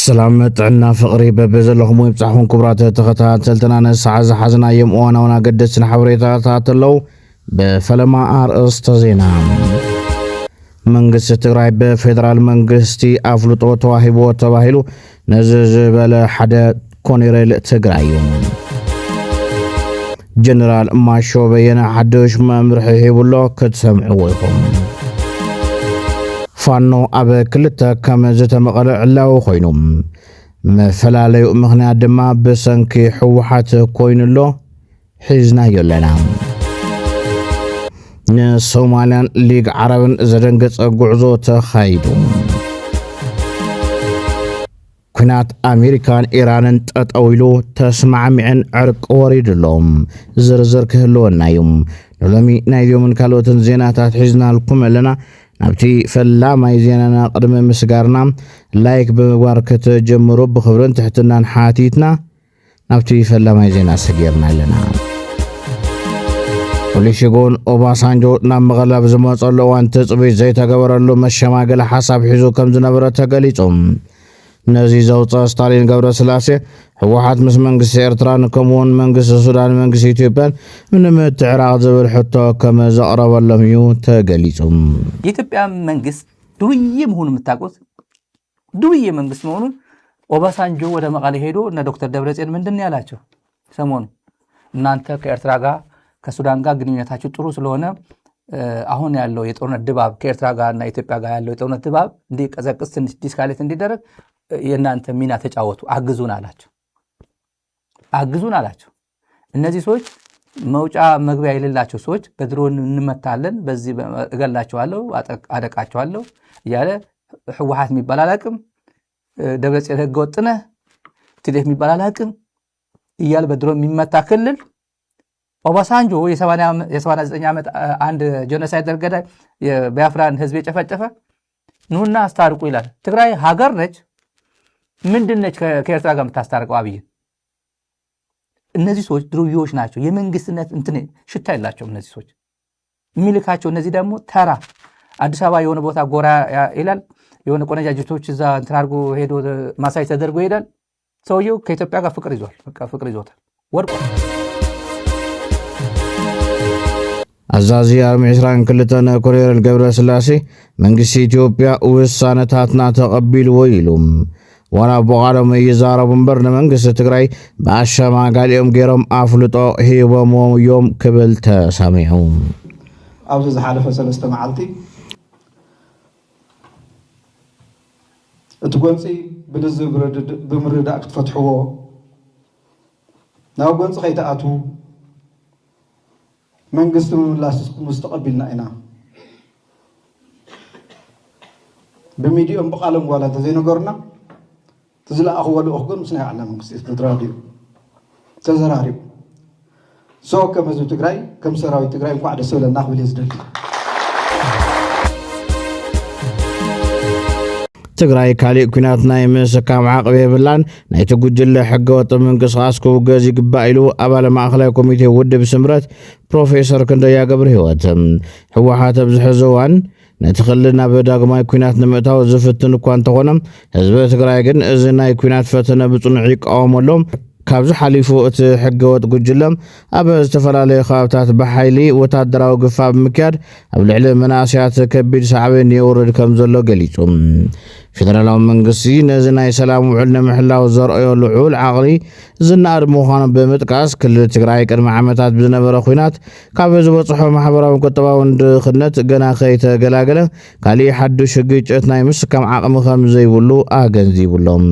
سلامت فقري ببزلهم ويبصحون كبرات تختات سلطنان ساعة حزنا يوم وانا قدسنا حوريتات اللو بفلما استزينا منقس تغراي بفدرال منقستي افلطو تواهبو تواهلو نزز بلا حدا كونيريل تغرايو جنرال ماشو بينا حدوش ممرحي هيبولو كتسمعوكم فانو أبا كلتا كما زتا مقالع الله خوينوم مفلالي مغنى دما بسنكي حوحات كوين الله حيزنا يولنا نسوماليان ليق عربن زرنقص قعزو تخايدوم كنات أمريكان إيرانن تتأويلو تسمع معن عرق وريد اللهم زرزر كهلو النايوم نلمي نايديو من كالوتن زيناتات حيزنا لكم لنا نبتي فلا ما يزيننا قدم مسقارنا لايك بمباركة جمرو بخبرن تحتنا نحاتيتنا نبتي فلا ما يزينا سقيرنا لنا وليش يقول أوباسانجو نام غلاب زموات الله وانت تصبيت زي تقبر الله مشاماقل حساب حيزو كم زنبرة تقليتهم نزي زوطة ستالين قبر سلاسي حواحات مس منقس إرتران كمون منقس السودان منقس إثيوبيان من متعراض زبر حتى كما زقرا ولا ميو تقليتهم የኢትዮጵያ መንግስት ዱርዬ መሆኑን የምታውቁት ዱርዬ መንግስት መሆኑን ኦባሳንጆ ወደ መቀሌ ሄዶ እና ዶክተር ደብረጽዮን ምንድነው ያላቸው ሰሞኑ እናንተ ከኤርትራ ጋር ከሱዳን ጋር ግንኙነታችሁ ጥሩ ስለሆነ አሁን ያለው የጦርነት ድባብ ከኤርትራ ጋር እና ኢትዮጵያ ጋር ያለው የጦርነት ድባብ እንዲቀዘቅዝ ትንሽ ዲስካሌት እንዲደረግ የናንተ ሚና ተጫወቱ አግዙን አላቸው እነዚህ ሰዎች መውጫ መግቢያ የሌላቸው ሰዎች በድሮን እንመታለን በዚህ እገላቸዋለሁ አደቃቸዋለሁ ያለ ህወሓት የሚባል አላቅም ደብረጽዮን ህገወጥነ ትዴት የሚባል አላቅም ይያል በድሮን የሚመታ ክልል ኦባሳንጆ የ89 ዓመት አንድ ጄኖሳይድ ገዳይ የቢያፍራን ህዝብ የጨፈጨፈ ኑና አስታርቁ ይላል ትግራይ ሀገር ነች ምንድነች ከኤርትራ ጋር የምታስታርቀው አብይ እነዚህ ሰዎች ድሩዮች ናቸው የመንግስትነት እንትን ሽታ የላቸው እነዚህ ሰዎች የሚልካቸው እነዚህ ደግሞ ተራ አዲስ አበባ የሆነ ቦታ ጎራ ይላል የሆነ ቆነጃጅቶች እዛ እንትን አድርጎ ሄዶ ማሳይ ተደርጎ ይሄዳል ሰውየው ከኢትዮጵያ ጋር ፍቅር ይዟል በቃ ፍቅር ይዞታል ወርቆ አዛዚ አርሚ እስራኤል ክልተነ ኮሎኔል ገብረ ስላሴ መንግስት ኢትዮጵያ ውሳነታትና ተቀቢል ወይሉም ዋና በቃሎም ይዛረቡ ምበር መንግስት ትግራይ በአሸማጋሊኦም ገሮም አፍልጦ ሂቦም ዮም ክብል ተሰሚዑ ኣብዚ ዝሓለፈ 3 መዓልቲ እቲ ጎንፂ ብልዝ ብምርዳእ ክትፈትሕዎ ናብ ጎንፂ ከይተኣቱ መንግስት ምምላስ مستقبلنا ኢና በሚዲኦም በቃሎም ዋላ ተዘይነገርና تزلأخو ولو أخوكم سنة على منقص استدراديو تزراريو سو كم زو تجراي كم سراوي تجراي وقعد سولا ناخذ يزدل تجراي كالي كنات نايم سكام عقبه بلان نايت جوجل حقوط منقصاسكو غازي قبايلو ابال ماخلاي كوميتي ود بسمرت بروفيسور كنديا قبر هيوت حواحات بزحزوان نتخلنا بداغماي كوينات نمتاو زفتن كوان تخونم حزب تግራይ ግን እዚ ናይ ኩናት ፈተነ ብጽኑዕ ይቃወመሎም ካብዚ ሓሊፉ እቲ ሕገወጥ ጉጅለም ኣብ ዝተፈላለዩ ከባብታት ብሓይሊ ወታደራዊ ግፋብ ምክያድ ኣብ ልዕሊ መናእስያት ከቢድ ሳዕቤን የውርድ ከም ዘሎ ገሊጹ ፌደራላዊ መንግስቲ ነዚ ናይ ሰላም ውዕል ንምሕላው ዘርአዮ ልዑል ዓቕሊ ዝናድ ምዃኑ ብምጥቃስ ክልል ትግራይ ቅድሚ ዓመታት ብዝነበረ ኩናት ካብ ዝበፅሖ ማሕበራዊ ቁጠባዊ ድኽነት ገና ከይተገላገለ ካሊእ ሓዱሽ ግጭት ናይ ምስካም ዓቕሚ ከም ዘይብሉ ኣገንዚቡሎም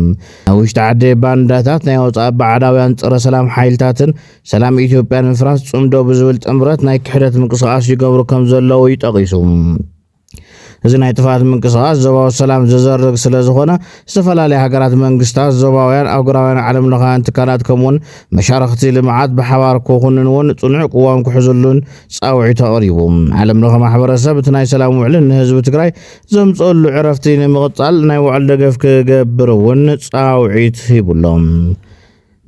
ውሽጢ ዓዲ ባንዳታት ናይ ወፃኢ ባዕዳውያን ፀረ ሰላም ሓይልታትን ሰላም ኢትዮጵያ ንምፍራስ ጽምዶ ብዝብል ጥምረት ናይ ክሕደት ምንቅስቓስ ይገብሩ ከም ዘለዉ ይጠቒሱ እዚ ናይ ጥፋት ምንቅስቓስ ዞባዊ ሰላም ዘዘርግ ስለ ዝኾነ ዝተፈላለዩ ሃገራት መንግስታት ዞባውያን ኣጉራውያን ዓለም ለኻውያን ትካላት ከምኡውን መሻርክቲ ልምዓት ብሓባር ክኹንውን ጽኑዕ ቅዋም ክሕዝሉን ፃውዒት ተቕሪቡ ዓለም ለኸ ማሕበረሰብ እቲ ናይ ሰላም ውዕል ንህዝቢ ትግራይ ዘምፅአሉ ዕረፍቲ ንምቕፃል ናይ ውዕል ደገፍ ክገብር እውን ፃውዒት ሂቡሎም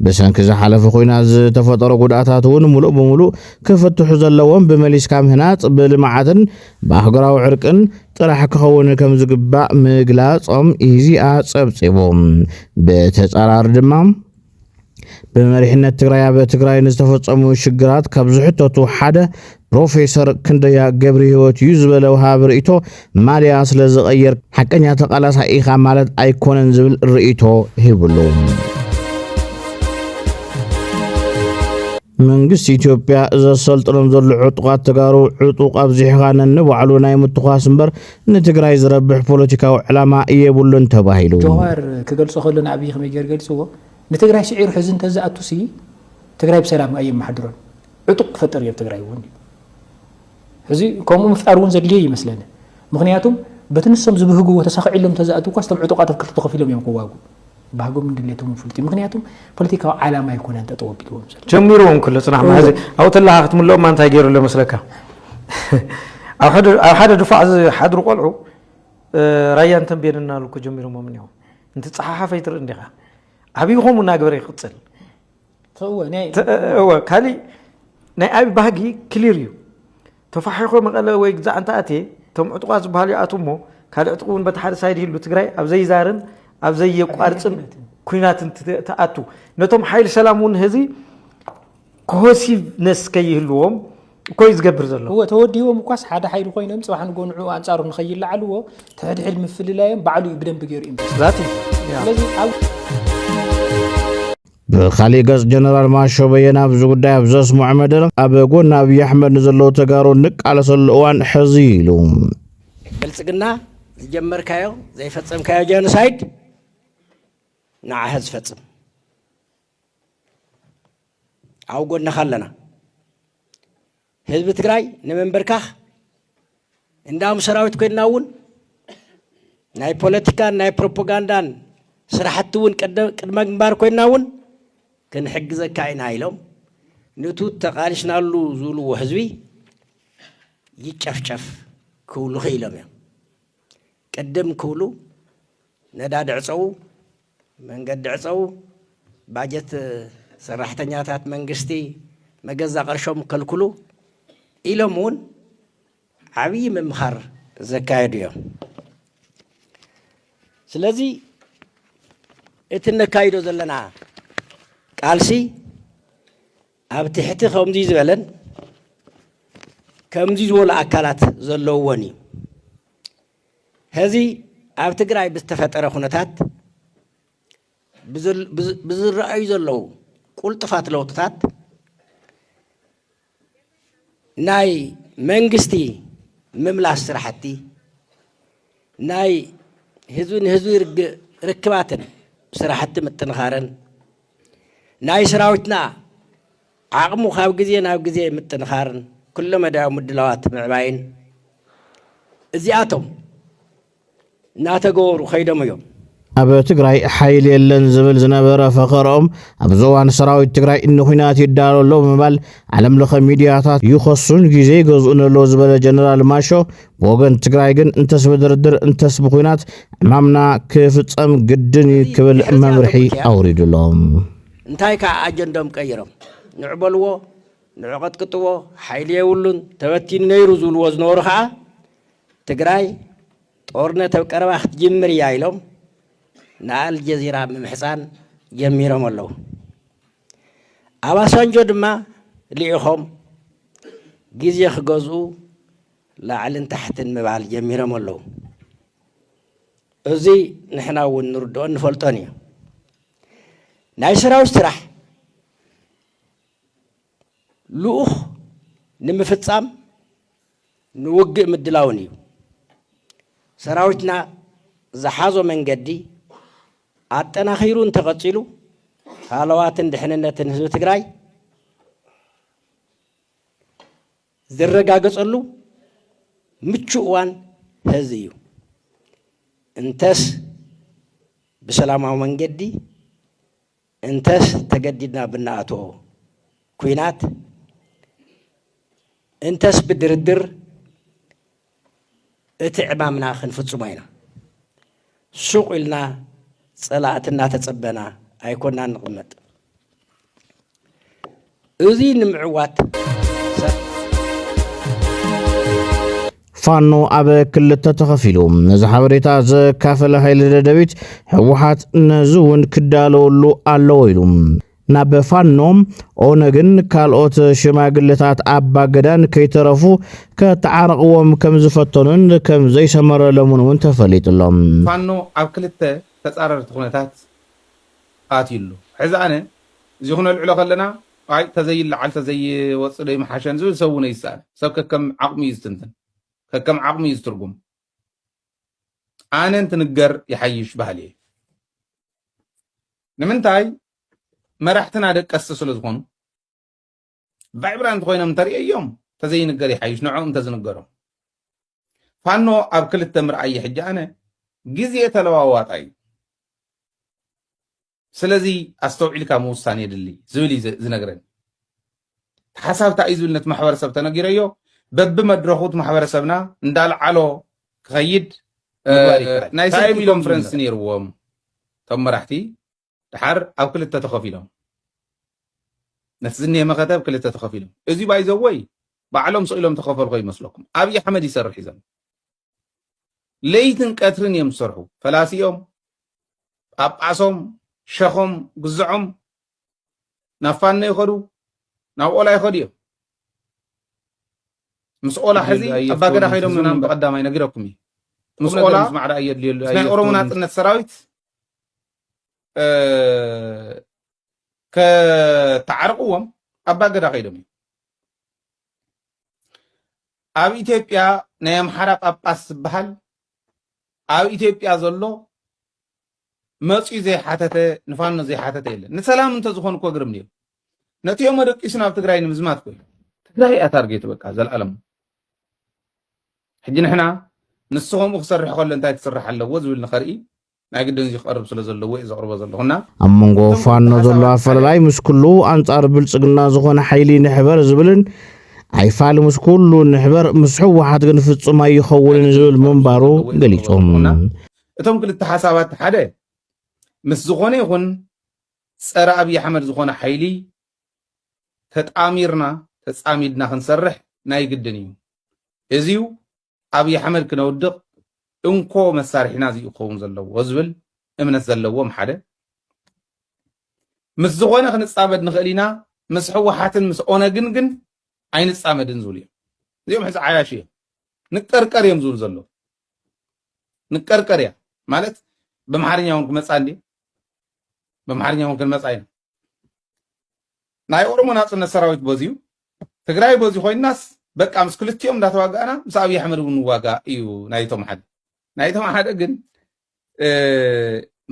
بسنك زحلف خوينا تفطر قدعتات ون ملؤ بملؤ كفتح زلوان بمليس كامهنات بالمعادن باهقراو عرقن طرح كخون كم زقباء مقلاص إيزيئا صبصبوم بتصرار دمام بمرحنة تግራይ በትግራይ ንዝተፈጸሙ ሽግራት ካብ ዝሕተቱ ሓደ ፕሮፌሰር ክንደያ ገብረ ህይወት እዩ ዝበለው ሃብርኢቶ ማልያ ስለ ዝቀየር ሐቀኛ ተቃላሳይ ኢኻ ማለት ኣይኮነን ዝብል ርእይቶ ሂብሉ መንግስት ኢትዮጵያ ዘሰልጥኖም ዘሎ ዕጡቃት ተጋሩ ዕጡቅ ኣብዚሕኻነ ንባዕሉ ናይ ምትኳስ እምበር ንትግራይ ዝረብሕ ፖለቲካዊ ዕላማ የብሉን ተባሂሉ ጆሃር ክገልጾ ከለና ኣብይ ከመይ ገርገልጽዎ نتقرأ شعير حزن تزعت تسي تقرأ بسلام أي محضرون عطق فتر يب تقرأ وني هذي كم مفترون زلية مثلاً مغنياتهم بتنسم زبهجو وتساق علم تزعتوا قصتم عطقات فكرتوا خفيلهم يوم قواقو بحجم من دليلتهم فلتي مغنياتهم فلتي على ما يكون أنت توبيلهم جميرهم كل صراحة ما هذي أو تلا أخت من لهم ما أنت هيجروا له مسلكه أو حدا دفع حد رقلعه ريان تنبيرنا لك جميرهم من يوم أنت صحافة فيتر إندها أبيهم وناقبر يختصل. هو كالي أبي بهجي كليريو. تفحيخو مقالة ويجزع أنت أتي تم عتقاس بحالي أتومو كالي عتقون بتحد سايده اللي تجري أبزي زارن أبزي يقارن كوينات تأتو نتوم حيل سلامون هذي كوسي ناس كيه اللوم كويس جبر زلوا. هو تودي هو مقاس حدا حيل خوينا مس وحن نقول أنصاره نخيل لعلوه تهدي علم في الليل بعلو يبدأ بجير إمتى. ذاتي. لازم بخالي قص جنرال ماشو بينا بزودة بزاس معمدر أبقون نبي أحمد نزلوا تجارو نك على صلوان حزيلهم. بلسقنا جمر كايو زي فتسم كايو جنسايد نعهز فتسم. أو قلنا خلنا. حزب تجراي نمن بركاه. عندهم سراوت كين ناون. ناي بوليتيكا ناي بروباغاندا سرحتون كدمج بار كين ناون. كن حجز كائن عيلهم نتوت تقالش نالو زولو وحزبي يتشفشف كولو خيلهم يعني قدم كولو نداد عصو من قد عصو باجت سرحتنياتات منقستي مجزا قرشهم كالكلو إلمون عبي ممخر زكايديو سلازي اتنكايدو زلنا قالسي أبتحتي خمدي زبلن كمدي ولا أكلات زلووني هذه أبتقرأي بستفترة خناتات بزر رأي زلو كل طفات لوطات ناي منجستي مملاس سرحتي ناي هزو ركباتن سرحتي متنخارن ناي سراوتنا عقمو خاو جزيه ناو جزيه متنخارن كل ما داو مدلوات معباين ازياتهم ناتقور وخيدم يوم أبو تقرأي حيل يلن زبل زنابرة فقرهم أبزوان سراوي تقرأي إنه هنات يدارو اللو مبال علم لخ ميدياتات يخصون جيزي قزون اللو زبل جنرال ماشو وغن تقرأي جن انتس بدردر انتس بخوينات امامنا كيف تسام قدن كبل ممرحي أوريد اللهم انتاي كا أجندهم كيرم نعبلوه نعقد كتوه حيلي يولون تبتين نيرو زول وزنورها تقرأي طورنا تبكرواخ جمري يايلهم نال جزيرة ممحسان جميرهم الله أبا سنجد ما ليهم جزي خجزو لعلن تحت المبال جميرهم الله أزي نحنا ونردون فلتانيا نايسرا واستراح لوخ نمفتسام نوقع مدلاوني سراوتنا زحازو من قدي عطنا خيرون تغطيلو حالوات دحننة هزب تقراي زرقا قصلو متشوان هزيو انتس بسلامة من قدي انتس تقددنا بالناتو كوينات انتس بدردر اتعمامنا خنفتسو ماينا سوق لنا صلاتنا تتصبنا أيكوننا نقمت እዚ ንምዕዋት ፋኖ ኣብ ክልተ ተኸፊሉ ነዚ ሓበሬታ ዘካፈለ ኃይሊ ደደቢት ሕወሓት ነዚ እውን ክዳለወሉ ኣለዎ ኢሉ ናብ ፋኖም ኦነግን ካልኦት ሽማግለታት ኣባገዳን ከይተረፉ ከተዓረቕዎም ከም ዝፈተኑን ከም ዘይሰመረሎምን እውን ተፈሊጡሎም ፋኖ ኣብ ክልተ ተጻረርቲ ኩነታት ኣትይሉ ሕዚ ኣነ እዚ ኩነልዕሎ ከለና ኣይ ተዘይልዓል ተዘይወፅእ ዶ ይመሓሸን ዝብል ሰብ እውን ይስኣል ሰብ ከከም ዓቕሚ እዩ ዝትንትን ከከም ዓቕሚ እዩ ዝትርጉም ኣነ እንትንገር ይሓይሽ ባህል እየ ንምንታይ መራሕትና ደቀስ ስለ ዝኾኑ ባዕብራ እንተኮይኖም እንተርእዮም ተዘይንገር ይሓይሽ ንዕኦም እንተዝንገሮም ፋኖ ኣብ ክልተ ምርኣይ ሕጂ ኣነ ግዜ ተለዋዋጣ እዩ ስለዚ ኣስተውዒልካ ምውሳን የድሊ ዝብል ዝነግረን ሓሳብታ እዩ ዝብል ነቲ ማሕበረሰብ ተነጊረዮ በብመድረኹት ማሕበረሰብና እንዳልዓሎ ክኸይድ ናይ ሰልፊ ኮንፈረንስ ነይርዎም እቶም መራሕቲ ድሓር ኣብ ክልተ ተኸፊሎም ነቲ ዝኒሄ መኸተብ ክልተ ተኸፊሎም እዚ ባይዘወይ ባዕሎም ስኢሎም ተኸፈልኮ ይመስለኩም ኣብይ ኣሕመድ ይሰርሕ ሒዞም ለይትን ቀትርን እዮም ዝሰርሑ ፈላሲኦም ጳጳሶም ሸኾም ግዝዖም ናብ ፋኖ ይኸዱ ናብ ኦላ ይኸዱ እዮም ምስ ኦላ ሕዚ ኣባገዳ ኸይዶም ምናምን በቐዳማይ ነጊረኩም እዩ ምስ ኦላ ናይ ኦሮሞ ናጽነት ሰራዊት ከተዓርቅዎም ኣባገዳ ኸይዶም እዩ ኣብ ኢትዮጵያ ናይ ኣምሓራ ጳጳስ ዝበሃል ኣብ ኢትዮጵያ ዘሎ መፅኡ ዘይሓተተ ንፋኖ ዘይሓተተ የለን ንሰላም እንተዝኾኑ እኮ ግርም ነይሩ ነቲኦም መደቂሱን ኣብ ትግራይ ንምዝማት ኮይኑ ትግራይ እያ ታርጌት በቃ ዘለዓለም ሕጂ ንሕና ንስኹም ክሰርሕ ከሎ እንታይ ትስራሕ ኣለዎ ዝብል ንኸርኢ ናይ ግድን ዝቐርብ ስለ ዘለዎ እዩ ዘቕርቦ ዘለኹና ኣብ መንጎ ፋኖ ዘሎ ኣፈላላይ ምስ ኩሉ ኣንጻር ብልጽግና ዝኾነ ሓይሊ ንሕበር ዝብልን ኣይፋል ምስ ኩሉ ንሕበር ምስ ሕወሓት ግን ፍጹም ኣይኸውንን ዝብል ምንባሩ ገሊፆም እቶም ክልተ ሓሳባት ሓደ ምስ ዝኾነ ይኹን ፀረ ኣብይ ኣሕመድ ዝኾነ ሓይሊ ተጣሚርና ተጻሚድና ክንሰርሕ ናይ ግድን እዩ እዚዩ ኣብይ ኣሕመድ ክነውድቕ እንኮ መሳርሒና እዚ ይኸውን ዘለዎ ዝብል እምነት ዘለዎም ሓደ ምስ ዝኾነ ክንጻመድ ንኽእል ኢና ምስ ሕወሓትን ምስ ኦነግን ግን ኣይንጻመድን ዝብል እዮም እዚኦም ሕዚ ዓያሽ እዮም ንቀርቀር እዮም ዝብል ዘሎ ንቀርቀር እያ ማለት በመሓርኛ እውን ክመጻ እንዴ በመሓርኛ እውን ክንመጻ ኢና ናይ ኦሮሞ ናጽነት ሰራዊት በዚዩ ትግራይ በዚዩ ኮይናስ በቃ ምስ ክልቲኦም እንዳተዋጋእና ምስ ኣብይ ኣሕመድ እውን ንዋጋ እዩ ናይቶም ሓደ ግን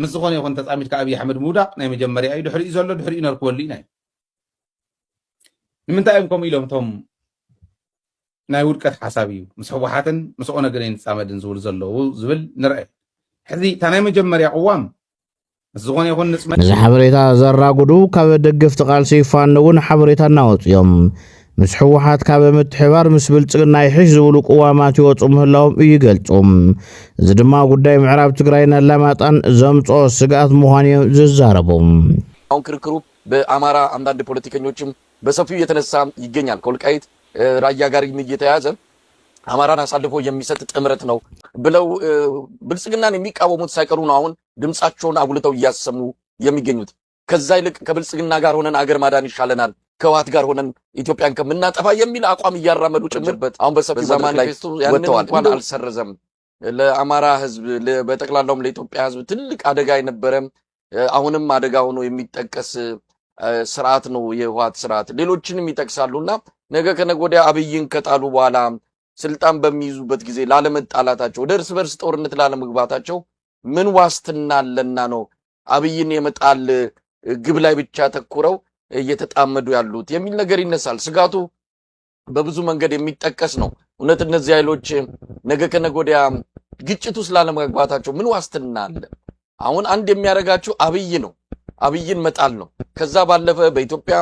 ምስ ዝኾነ ይኹን ተጻሚድካ ኣብይ ኣሕመድ ምውዳቕ ናይ መጀመርያ እዩ ድሕሪኡ ዘሎ ድሕሪኡ ነርክበሉ ኢና ንምንታይ እዮም ከምኡ ኢሎም እቶም ናይ ውድቀት ሓሳብ እዩ ምስ ሕወሓትን ምስ ኦነግን ኣይንጻመድን ዝብል ዘለዉ ዝብል ንርአ ሕዚ እታ ናይ መጀመርያ ቅዋም ምስ ዝኾነ ይኹን ንፅመ ነዚ ሓበሬታ ዘራጉዱ ካብ ደገፍቲ ቃልሲ ፋኖ እውን ሓበሬታ እናወፁ እዮም ምስ ሕወሓት ካብ ምትሕባር ምስ ብልጽግና ይሕሽ ዝብሉ ቅዋማት ይወፁ ምህላዎም ይገልጹ እዚ ድማ ጉዳይ ምዕራብ ትግራይን ኣላማጣን ዘምጾ ስጋት ምዃን እዮም ዝዛረቡ አሁን ክርክሩ በአማራ አንዳንድ ፖለቲከኞችም በሰፊው እየተነሳ ይገኛል ከወልቃይት ራያ ጋር እየተያዘ አማራን አሳልፎ የሚሰጥ ጥምረት ነው ብለው ብልጽግናን የሚቃወሙት ሳይቀሩ ነው አሁን ድምጻቸውን አጉልተው እያሰሙ የሚገኙት ከዛ ይልቅ ከብልጽግና ጋር ሆነን አገር ማዳን ይሻለናል ከዋት ጋር ሆነን ኢትዮጵያን ከምናጠፋ የሚል አቋም እያራመዱ ጭምርበት አሁን በሰፊው ዘመን ላይ ወጥተዋል እንኳን አልሰረዘም ለአማራ ህዝብ በጠቅላላውም ለኢትዮጵያ ህዝብ ትልቅ አደጋ የነበረ አሁንም አደጋ ሆኖ የሚጠቀስ ስርዓት ነው የህወሓት ስርዓት ሌሎችንም ይጠቅሳሉና ነገ ከነገ ወዲያ አብይን ከጣሉ በኋላ ስልጣን በሚይዙበት ጊዜ ላለመጣላታቸው ደርስ በርስ ጦርነት ላለመግባታቸው ምን ዋስትና አለና ነው አብይን የመጣል ግብ ላይ ብቻ ተኩረው እየተጣመዱ ያሉት የሚል ነገር ይነሳል ስጋቱ በብዙ መንገድ የሚጠቀስ ነው እውነት እነዚህ ኃይሎች ነገ ከነገ ወዲያ ግጭቱ ስላለመግባታቸው ምን ዋስትና አለ አሁን አንድ የሚያረጋቸው አብይ ነው አብይን መጣል ነው ከዛ ባለፈ በኢትዮጵያ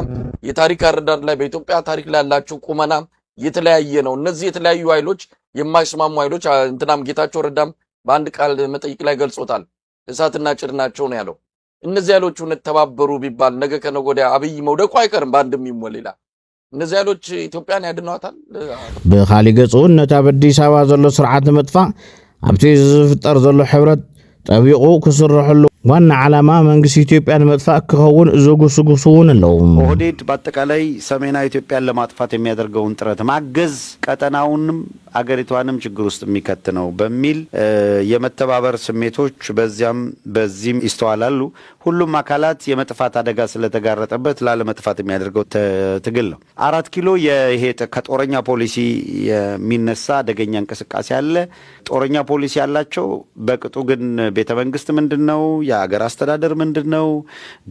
የታሪክ አረዳድ ላይ በኢትዮጵያ ታሪክ ላይ ያላቸው ቁመና የተለያየ ነው እነዚህ የተለያዩ ኃይሎች የማይስማሙ ኃይሎች እንትናም ጌታቸው ረዳም በአንድ ቃል መጠይቅ ላይ ገልጾታል እሳትና ጭድ ናቸው ነው ያለው እነዚህ ኃይሎች ተባበሩ ቢባል ነገ ከነገ ወዲያ አብይ መውደቁ አይቀርም በአንድም ይሞላል። እነዚህ ኃይሎች ኢትዮጵያን ያድኗታል። ብኻሊ ገጹ ነታ በአዲስ አበባ ዘሎ ስርዓት መጥፋእ ኣብቲ ዝፍጠር ዘሎ ሕብረት ጠቢቑ ክስርሐሉ ዋና ዓላማ መንግስት ኢትዮጵያን መጥፋእ ክኸውን ዝጉስጉሱውን አለው። ኦህዴድ በአጠቃላይ ሰሜናዊ ኢትዮጵያን ለማጥፋት የሚያደርገውን ጥረት ማገዝ ቀጠናውንም አገሪቷንም ችግር ውስጥ የሚከት ነው በሚል የመተባበር ስሜቶች በዚህም ይስተዋላሉ። ሁሉም አካላት የመጥፋት አደጋ ስለተጋረጠበት ላለመጥፋት የሚያደርገው ትግል ነው። 4 ኪሎ ይሄ ከጦረኛ ፖሊሲ የሚነሳ አደገኛ እንቅስቃሴ አለ። ጦረኛ ፖሊሲ ያላቸው በቅጡ ግን ቤተ መንግስት ምንድነው? የአገር አስተዳደር ምንድነው?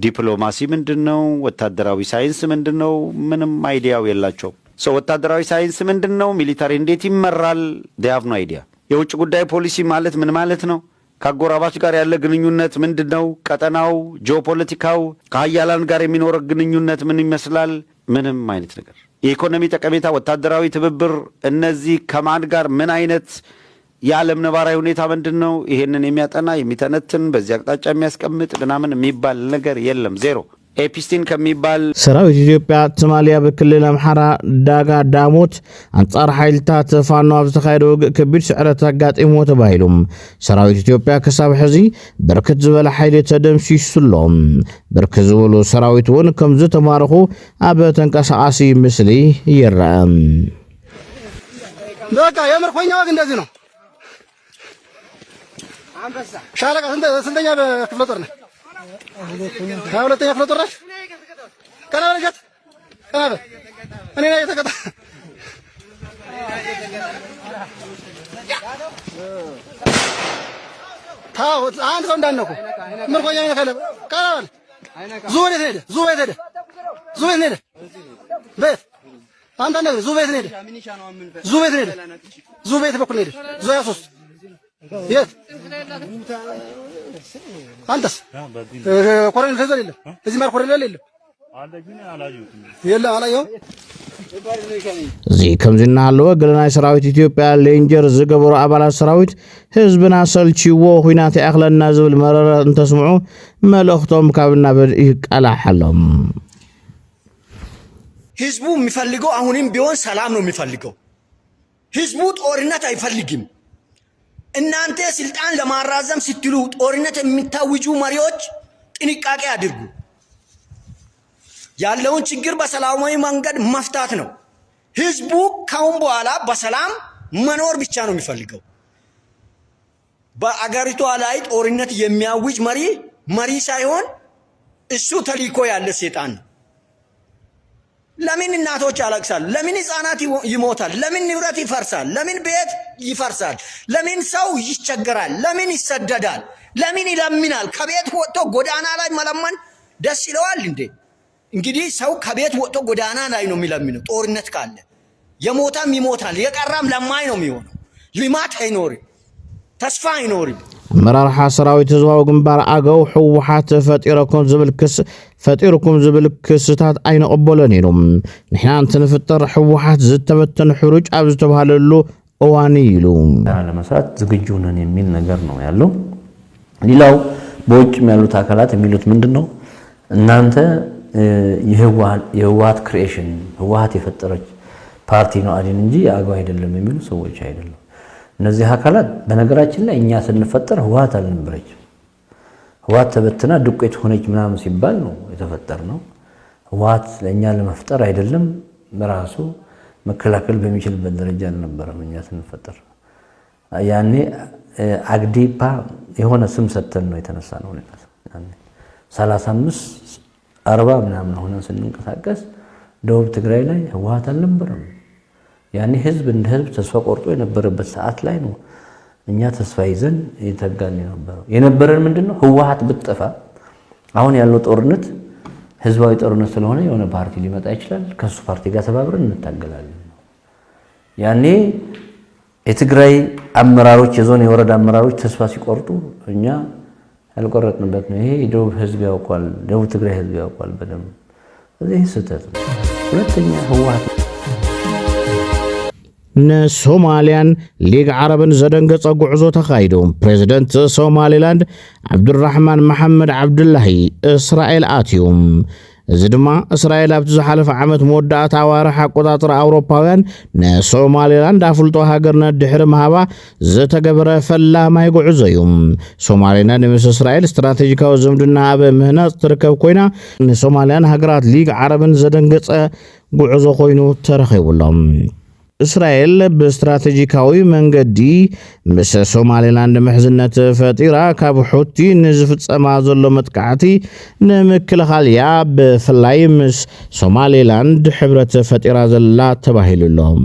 ዲፕሎማሲ ምንድነው? ወታደራዊ ሳይንስ ምንድነው? ምንም አይዲያው የላቸው። ወታደራዊ ሳይንስ ምንድነው? ሚሊታሪ እንዴት ይመራል? they have no idea። የውጭ ጉዳይ ፖሊሲ ማለት ምን ማለት ነው? ከአጎራባች ጋር ያለ ግንኙነት ምንድነው? ቀጠናው ጂኦፖለቲካው ከሀያላን ጋር የሚኖር ግንኙነት ምን ይመስላል? ምንም አይነት ነገር። የኢኮኖሚ ጠቀሜታ፣ ወታደራዊ ትብብር፣ እነዚህ ከማን ጋር ምን አይነት የዓለም ነባራዊ ሁኔታ ምንድነው? ይሄንን የሚያጠና የሚተነትን በዚህ አቅጣጫ የሚያስቀምጥ ምናምን የሚባል ነገር የለም። ዜሮ። ኤፒስቲን ከሚባል ሰራዊት ኢትዮጵያ ሶማሊያ በክልል አምሓራ ዳጋ ዳሞት አንጻር ኃይልታት ፋኖ ኣብ ዝተኻየደ ውግእ ከቢድ ስዕረት ኣጋጢሞ ተባሂሎም ሰራዊት ኢትዮጵያ ክሳብ ሕዚ ብርክት ዝበለ ሓይሊ ተደምሲሱሎም ብርክት ዝበሉ ሰራዊት እውን ከም ዝተማረኹ ኣብ ተንቀሳቃሲ ምስሊ ይርአ። በቃ የምርኮኛ ወግ እንደዚህ ነው። ሻለቃ ስንተኛ ክፍለ ጦር ነህ? 22ኛ ክፍለ ጦር ነህ? ቀና በለጃት ቀና በል። እኔ ነኝ የተቀጣ ታው አንድ ሰው እንዳነኩ ምርኮኛ ነህ ካለ ቀና በል። ዙ ቤት ሄደ ቤት አንተ ነህ ዙ ቤት ሄደ ዙ ቤት በኩል ሄደ ዙ 23 የት አንተስ ኮሎኔል ከዘር የለም እዚህ ማር ኮሎኔል የለም አላየሁም። እዚህ ከምዝና ሃለወ ገለናይ ሰራዊት ኢትዮጵያ ሌንጀር ዝገበሩ አባላት ሰራዊት ህዝብና ሰልችዎ ኩናት ያኽለና ዝብል መረረ እንተስምዑ መልእኽቶም ካብና በድኢ ቀላሐሎም። ህዝቡ የሚፈልገው አሁንም ቢሆን ሰላም ነው የሚፈልገው። ህዝቡ ጦርነት አይፈልግም። እናንተ ስልጣን ለማራዘም ስትሉ ጦርነት የሚታውጁ መሪዎች ጥንቃቄ አድርጉ። ያለውን ችግር በሰላማዊ መንገድ መፍታት ነው። ህዝቡ ካሁን በኋላ በሰላም መኖር ብቻ ነው የሚፈልገው። በአገሪቷ ላይ ጦርነት የሚያውጅ መሪ ሳይሆን እሱ ተልእኮ ያለ ሰይጣን ነው። ለምን እናቶች ያለቅሳሉ? ለምን ህፃናት ይሞታል? ለምን ንብረት ይፈርሳል? ለምን ቤት ይፈርሳል? ለምን ሰው ይቸገራል? ለምን ይሰደዳል? ለምን ይለምናል? ከቤት ወጥቶ ጎዳና ላይ መለመን ደስ ይለዋል እንዴ? እንግዲህ ሰው ከቤት ወጥቶ ጎዳና ላይ ነው የሚለምነው። ጦርነት ካለ የሞታም ይሞታል፣ የቀራም ለማኝ ነው የሚሆነው። ልማት አይኖርም፣ ተስፋ አይኖርም። መራርሓ ሰራዊት ህዝባዊ ግንባር አገው ሕወሓት ፈጢርኩም ዝብል ክስታት ኣይንቕበሎን ኢሎም ንሕና እንትንፍጠር ሕወሓት ዝተበተነ ሕሩጭ ኣብ ዝተባሃለሉ እዋን ኢሉ ለመስራት ዝግጁ ነን የሚል ነገር ነው ያለው። ሌላው በውጭም ያሉት አካላት የሚሉት ምንድነው? እናንተ የህወሓት ክሪኤሽን ህወሓት የፈጠረች ፓርቲ ነው አዲን እንጂ አገው አይደለም የሚሉ ሰዎች አይደለም። እነዚህ አካላት በነገራችን ላይ እኛ ስንፈጠር ህወሓት አልነበረችም። ህወሓት ተበትና ዱቄት ሆነች ምናምን ሲባል ነው የተፈጠርነው። ህወሓት ለእኛ ለመፍጠር አይደለም፣ በራሱ መከላከል በሚችልበት ደረጃ አልነበረም እኛ ስንፈጠር። ያኔ አግዲፓ የሆነ ስም ሰተን ነው የተነሳ ነው። 35 40 ምናምን ሆነን ስንንቀሳቀስ ደቡብ ትግራይ ላይ ህወሓት አልነበረም። ያኔ ህዝብ እንደ ህዝብ ተስፋ ቆርጦ የነበረበት ሰዓት ላይ ነው እኛ ተስፋ ይዘን የተጋን የነበረን ምንድነው? ህወሓት ብትጠፋ አሁን ያለው ጦርነት ህዝባዊ ጦርነት ስለሆነ የሆነ ፓርቲ ሊመጣ ይችላል፣ ከሱ ፓርቲ ጋር ተባብረን እንታገላለን። ያኔ የትግራይ አመራሮች የዞን የወረዳ አመራሮች ተስፋ ሲቆርጡ እኛ ያልቆረጥንበት ነው። ይሄ የደቡብ ህዝብ ያውቋል፣ ደቡብ ትግራይ ህዝብ ያውቋል በደንብ። ስለዚህ ስህተት ነው። ሁለተኛ ህወሓት ንሶማሊያን ሊግ ዓረብን ዘደንገጸ ጉዕዞ ተኻይዱ ፕሬዚደንት ሶማሊላንድ ዓብዱራሕማን መሐመድ ዓብዱላሂ እስራኤል ኣትዮም እዚ ድማ እስራኤል ኣብቲ ዝሓለፈ ዓመት መወዳእታ ኣዋርሕ ኣቆጣፅራ ኣውሮፓውያን ንሶማሊላንድ ኣፍልጦ ሃገርና ድሕሪ ምሃባ ዝተገበረ ፈላማይ ጉዕዞ እዩ ሶማሊላንድ ምስ እስራኤል ስትራቴጂካዊ ዝምድና ኣብ ምህናፅ ትርከብ ኮይና ንሶማልያን ሃገራት ሊግ ዓረብን ዘደንገጸ ጉዕዞ ኮይኑ ተረኺቡሎም እስራኤል በስትራቴጂካዊ መንገዲ ምስ ሶማሊላንድ ምሕዝነት ፈጢራ ካብ ሑቲ ንዝፍጸማ ዘሎ መጥቃዕቲ ንምክልኻልያ ብፍላይ ምስ ሶማሊላንድ ሕብረት ፈጢራ ዘላ ተባሂሉሎም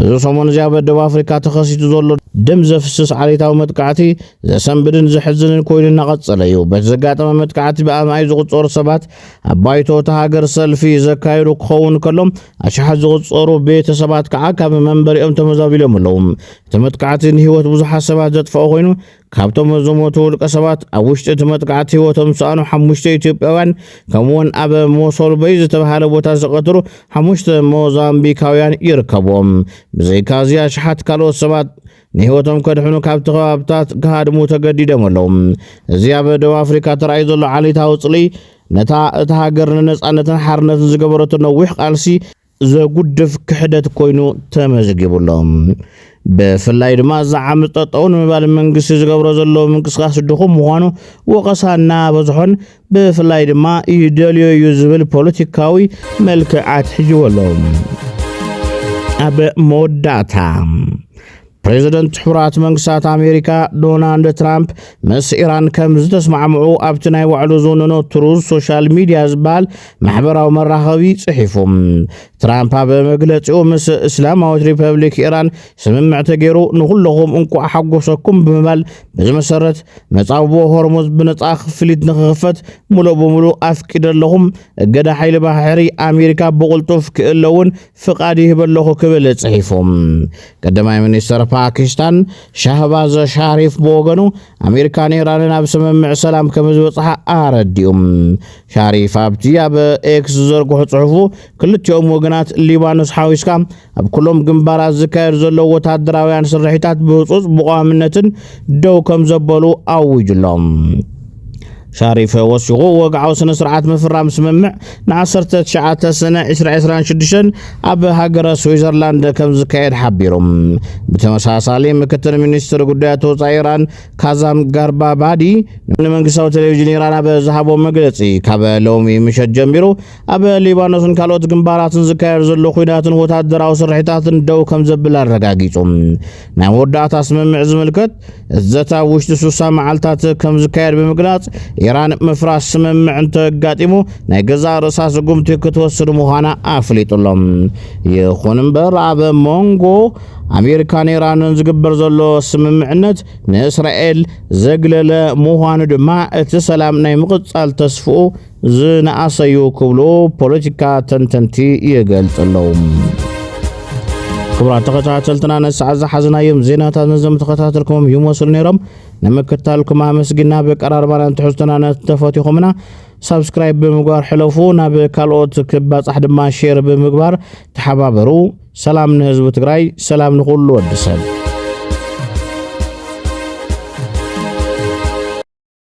እዚ ሰሞን እዚ ኣብ ደቡብ ኣፍሪካ ተኸሲቱ ዘሎ ደም ዘፍስስ ዓሌታዊ መጥቃዕቲ ዘሰንብድን ዝሕዝንን ኮይኑ እናቐጸለ እዩ በቲ ዘጋጠመ መጥቃዕቲ ብኣማይ ዝቝጸሩ ሰባት ኣብ ባይቶ እታ ሃገር ሰልፊ ዘካየዱ ክኸውን ከሎም ኣሽሓት ዝቝጸሩ ቤተሰባት ከዓ ካብ መንበሪኦም ተመዛቢሎም ኣለዉ እቲ መጥቃዕቲ ንህይወት ብዙሓት ሰባት ዘጥፍኦ ኮይኑ ካብቶም ዝሞቱ ውልቀ ሰባት ኣብ ውሽጢ እቲ መጥቃዕቲ ህይወቶም ዝሰኣኑ 5 ኢትዮጵያውያን ከምኡውን ኣብ ሞሶልበይ ዝተባሃለ ቦታ ዝቐትሉ 5 ሞዛምቢካውያን ይርከቦም ብዘይካዚ ኣሽሓት ካልኦት ሰባት ንህይወቶም ከድሕኑ ካብቲ ከባብታት ክሃድሙ ተገዲዶም ኣለዉ እዚ ኣብ ደቡብ ኣፍሪካ ተራእዩ ዘሎ ዓሌታዊ ጽልኢ ነታ እታ ሃገር ንነጻነትን ሓርነትን ዝገበረቶ ነዊሕ ቃልሲ ዘጉድፍ ክሕደት ኮይኑ ተመዝጊቡሎም ብፍላይ ድማ ዝዓምፅ ጠጠው ንምባል መንግስቲ ዝገብሮ ዘሎ ምንቅስቃስ ድኹም ምዃኑ ወቀሳና በዝሖን ብፍላይ ድማ ይደልዮ እዩ ዝብል ፖለቲካዊ መልክዓት ሒዝወሎም ኣብ መወዳእታ ፕሬዚደንት ሕቡራት መንግስታት ኣሜሪካ ዶናልድ ትራምፕ ምስ ኢራን ከም ዝተስማዕምዑ ኣብቲ ናይ ባዕሉ ዝውንኖ ትሩዝ ሶሻል ሚድያ ዝበሃል ማሕበራዊ መራኸቢ ጽሒፎም ትራምፕ ኣብ መግለጺኡ ምስ እስላማዊት ሪፐብሊክ ኢራን ስምምዕ ተገይሩ ንኹለኹም እንቋዕ ሓጎሰኩም ብምባል በዚ መሰረት መጻውቦ ሆርሙዝ ብነጻ ክፍሊት ንኽኽፈት ሙሉእ ብምሉእ ኣፍቂደ ኣለኹም እገዳ ሓይሊ ባሕሪ ኣሜሪካ ብቕልጡፍ ክእለውን ፍቓድ ይህበለኹ ክብል ጽሒፎም ቀዳማይ ሚኒስትር ፓኪስታን ሻህባዝ ሻሪፍ በወገኑ ኣሜሪካን ኢራንን ኣብ ስምምዕ ሰላም ከም ዝበጽሓ ኣረዲኦም ሻሪፍ ኣብቲ ኣብ ኤክስ ዘርግሑ ጽሑፉ ክልቲኦም ወገናት ሊባኖስ ሓዊስካ ኣብ ኩሎም ግንባራት ዝካየድ ዘሎ ወታደራውያን ስርሒታት ብህፁፅ ብቋምነትን ደው ከም ዘበሉ ኣውጅሎም ሻሪፍ ወሲኹ ወግዓዊ ስነ ስርዓት ምፍራም ስምምዕ ን19 ሰነ 2026 ኣብ ሃገረ ስዊዘርላንድ ከም ዝካየድ ሓቢሮም ብተመሳሳሊ ምክትል ሚኒስትር ጉዳያት ወፃኢ ኢራን ካዛም ጋርባባዲ ንመንግስታዊ ቴሌቪዥን ኢራን ኣብ ዝሃቦ መግለጺ ካብ ሎሚ ምሸት ጀሚሩ ኣብ ሊባኖስን ካልኦት ግንባራትን ዝካየድ ዘሎ ኩናትን ወታደራዊ ስርሒታትን ደው ከም ዘብል ኣረጋጊጹ ናይ መወዳእታ ስምምዕ ዝምልከት ዘታ ውሽጢ 60 መዓልታት ከም ዝካየድ ብምግላጽ ኢራን ምፍራስ ስምምዕ እንተጋጢሙ ናይ ገዛ ርእሳ ስጉምቲ ክትወስድ ምዃና ኣፍሊጡሎም ይኹን እምበር ኣብ ሞንጎ ኣሜሪካን ኢራንን ዝግበር ዘሎ ስምምዕነት ንእስራኤል ዘግለለ ምዃኑ ድማ እቲ ሰላም ናይ ምቕጻል ተስፍኡ ዝነኣሰዩ ክብሉ ፖለቲካ ተንተንቲ ይገልጽለው ክቡራት ተኸታተልትና ነሰዓት ዝሓዝናዮም ዜናታት ነዞም ተኸታተልኩም ይመስሉ ነይሮም ንምክትታልኩም ኣመስጊና ብቀራርባና ትሕዝቶና ተፈቲኹምና ሰብስክራይብ ብምግባር ሕለፉ ናብ ካልኦት ክባጻሕ ድማ ሼር ብምግባር ተሓባበሩ ሰላም ንህዝቢ ትግራይ ሰላም ንኹሉ ወዲ ሰብ